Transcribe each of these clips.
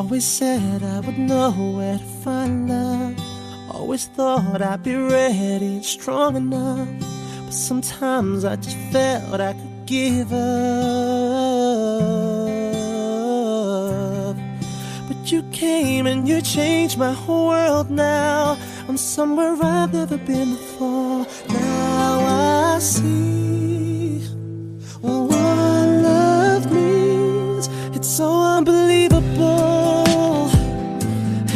Always said I would know where to find love. Always thought I'd be ready and strong enough. But sometimes I just felt I could give up. But you came and you changed my whole world now. I'm somewhere I've never been before. Now I see what love means. It's so unbelievable,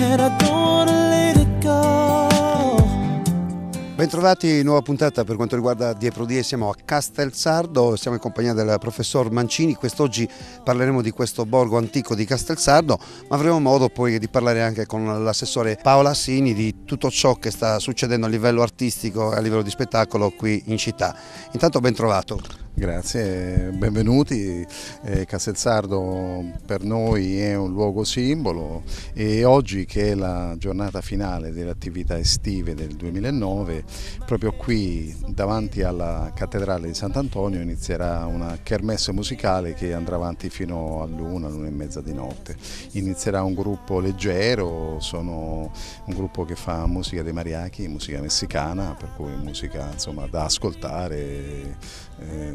and I don't wanna let it go. Bentrovati, nuova puntata per quanto riguarda Dietro di. Siamo a Castelsardo, siamo in compagnia del professor Mancini. Quest'oggi parleremo di questo borgo antico di Castelsardo, ma avremo modo poi di parlare anche con l'assessore Paola Assini di tutto ciò che sta succedendo a livello artistico e a livello di spettacolo qui in città. Intanto ben trovato. Grazie, benvenuti. Castelsardo per noi è un luogo simbolo e oggi, che è la giornata finale delle attività estive del 2009, proprio qui davanti alla cattedrale di Sant'Antonio inizierà una kermesse musicale che andrà avanti fino all'una e mezza di notte. Inizierà un gruppo leggero, sono un gruppo che fa musica dei mariachi, musica messicana, per cui musica insomma da ascoltare,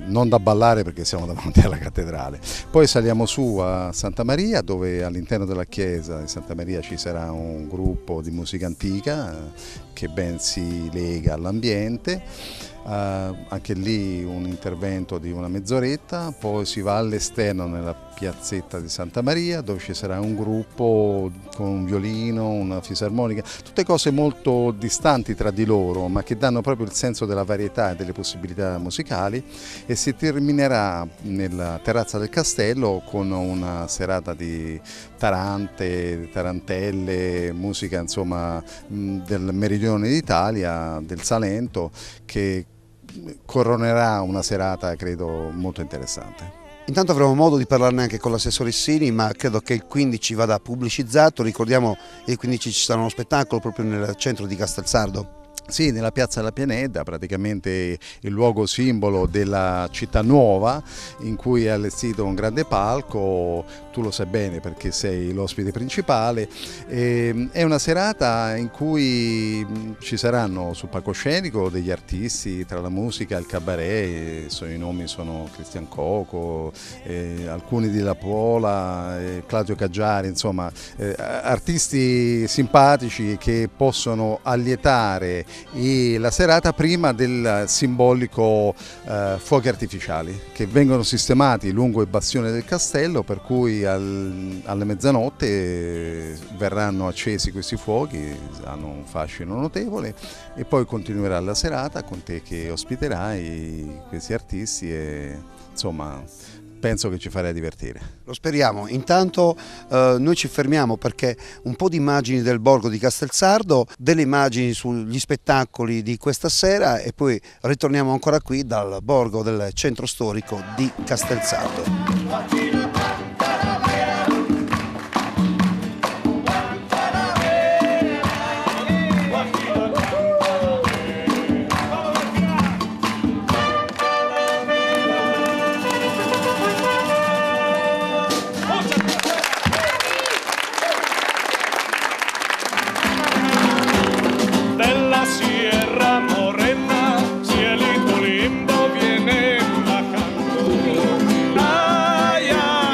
non da ballare perché siamo davanti alla cattedrale. Poi saliamo su a Santa Maria, dove all'interno della chiesa di Santa Maria ci sarà un gruppo di musica antica che ben si lega all'ambiente. Anche lì un intervento di una mezz'oretta, poi si va all'esterno nella piazzetta di Santa Maria, dove ci sarà un gruppo con un violino, una fisarmonica, tutte cose molto distanti tra di loro ma che danno proprio il senso della varietà e delle possibilità musicali, e si terminerà nella terrazza del castello con una serata di tarante, tarantelle, musica insomma del meridione d'Italia, del Salento, che coronerà una serata credo molto interessante. Intanto avremo modo di parlarne anche con l'assessore Assini, ma credo che il 15 vada pubblicizzato. Ricordiamo che il 15 ci sarà uno spettacolo proprio nel centro di Castelsardo. Sì, nella piazza della Pianeda, praticamente il luogo simbolo della città nuova, in cui è allestito un grande palco. Tu lo sai bene perché sei l'ospite principale. È una serata in cui ci saranno sul palcoscenico degli artisti, tra la musica e il cabaret. I nomi sono Cristian Coco, alcuni di La Pola, Claudio Caggiari, insomma artisti simpatici che possono allietare la serata prima del simbolico fuochi artificiali che vengono sistemati lungo il bastione del castello, per cui alle mezzanotte verranno accesi questi fuochi, hanno un fascino notevole, e poi continuerà la serata con te che ospiterai questi artisti e insomma penso che ci farai divertire. Lo speriamo. Intanto noi ci fermiamo perché un po' di immagini del borgo di Castelsardo, delle immagini sugli spettacoli di questa sera, e poi ritorniamo ancora qui dal borgo del centro storico di Castelsardo. Cielito lindo viene bajando. Ay, ay.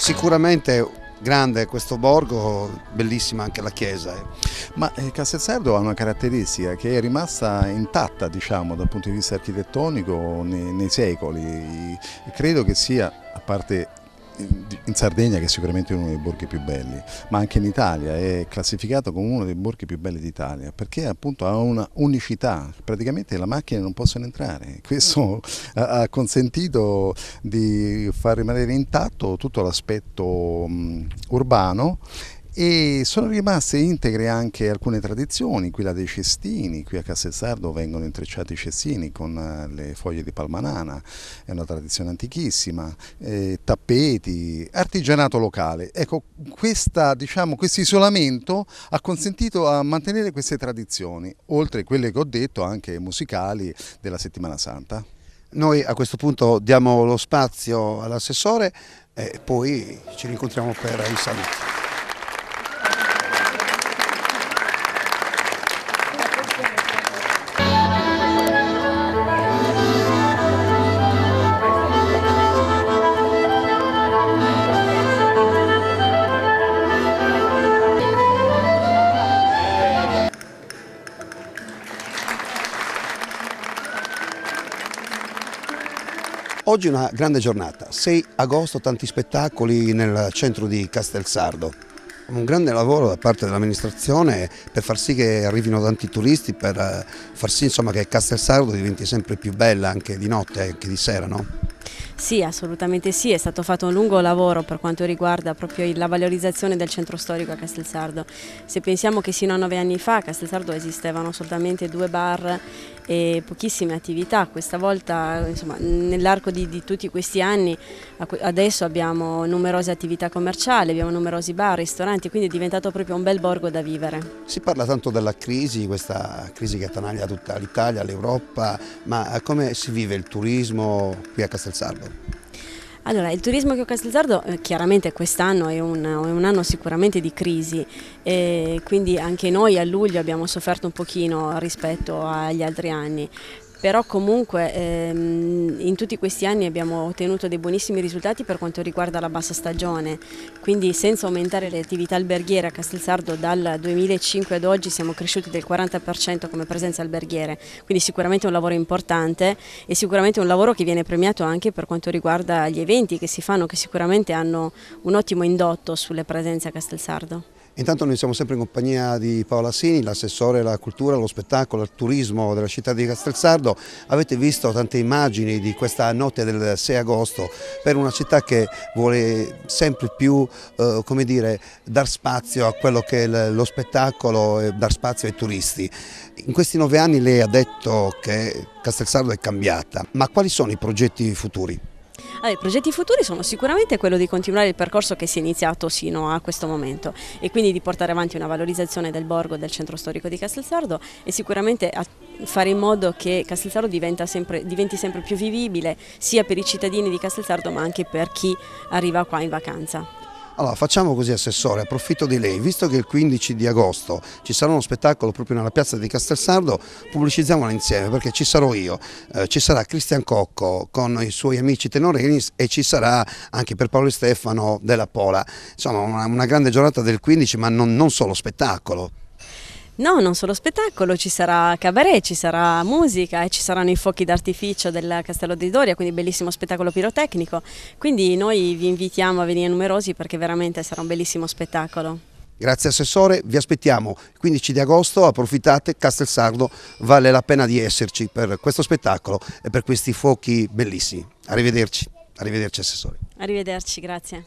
Sicuramente grande questo borgo, bellissima anche la chiesa. Ma Castelsardo ha una caratteristica che è rimasta intatta, diciamo, dal punto di vista architettonico nei secoli. Credo che sia, a parte in Sardegna, che è sicuramente uno dei borghi più belli, ma anche in Italia è classificato come uno dei borghi più belli d'Italia, perché appunto ha una unicità, praticamente le macchine non possono entrare. Questo ha consentito di far rimanere intatto tutto l'aspetto urbano, e sono rimaste integre anche alcune tradizioni, quella dei cestini. Qui a Castelsardo vengono intrecciati i cestini con le foglie di palmanana, è una tradizione antichissima, tappeti, artigianato locale. Ecco, questo isolamento ha consentito a mantenere queste tradizioni, oltre a quelle che ho detto anche musicali della Settimana Santa. Noi a questo punto diamo lo spazio all'assessore e poi ci rincontriamo per i saluti. Oggi è una grande giornata, 6 agosto, tanti spettacoli nel centro di Castelsardo. Un grande lavoro da parte dell'amministrazione per far sì che arrivino tanti turisti, per far sì insomma, che Castelsardo diventi sempre più bella anche di notte e anche di sera, no? Sì, assolutamente sì, è stato fatto un lungo lavoro per quanto riguarda proprio la valorizzazione del centro storico a Castelsardo. Se pensiamo che sino a 9 anni fa a Castelsardo esistevano solamente 2 bar e pochissime attività, questa volta nell'arco di tutti questi anni adesso abbiamo numerose attività commerciali, abbiamo numerosi bar, ristoranti, quindi è diventato proprio un bel borgo da vivere. Si parla tanto della crisi, questa crisi che attanaglia tutta l'Italia, l'Europa, ma come si vive il turismo qui a Castelsardo? Allora, il turismo qui a Castelsardo chiaramente quest'anno è un anno sicuramente di crisi, e quindi anche noi a luglio abbiamo sofferto un pochino rispetto agli altri anni. Però comunque in tutti questi anni abbiamo ottenuto dei buonissimi risultati per quanto riguarda la bassa stagione, quindi senza aumentare le attività alberghiere a Castelsardo dal 2005 ad oggi siamo cresciuti del 40% come presenza alberghiere, quindi sicuramente un lavoro importante e sicuramente un lavoro che viene premiato anche per quanto riguarda gli eventi che si fanno, che sicuramente hanno un ottimo indotto sulle presenze a Castelsardo. Intanto noi siamo sempre in compagnia di Paola Sini, l'assessore alla cultura, allo spettacolo, al turismo della città di Castelsardo. Avete visto tante immagini di questa notte del 6 agosto per una città che vuole sempre più dar spazio a quello che è lo spettacolo e dar spazio ai turisti. In questi 9 anni lei ha detto che Castelsardo è cambiata, ma quali sono i progetti futuri? Allora, i progetti futuri sono sicuramente quello di continuare il percorso che si è iniziato sino a questo momento e quindi di portare avanti una valorizzazione del borgo, del centro storico di Castelsardo e sicuramente fare in modo che Castelsardo diventi sempre più vivibile sia per i cittadini di Castelsardo ma anche per chi arriva qua in vacanza. Allora facciamo così, assessore, approfitto di lei, visto che il 15 di agosto ci sarà uno spettacolo proprio nella piazza di Castelsardo, pubblicizziamolo insieme perché ci sarò io, ci sarà Cristian Cocco con i suoi amici tenorini e ci sarà anche per Paolo e Stefano della Pola, insomma una grande giornata del 15 ma non solo spettacolo. No, non solo spettacolo, ci sarà cabaret, ci sarà musica e ci saranno i fuochi d'artificio del Castello di Doria, quindi bellissimo spettacolo pirotecnico, quindi noi vi invitiamo a venire numerosi perché veramente sarà un bellissimo spettacolo. Grazie assessore, vi aspettiamo il 15 di agosto, approfittate, Castelsardo vale la pena di esserci per questo spettacolo e per questi fuochi bellissimi. Arrivederci assessore. Arrivederci, grazie.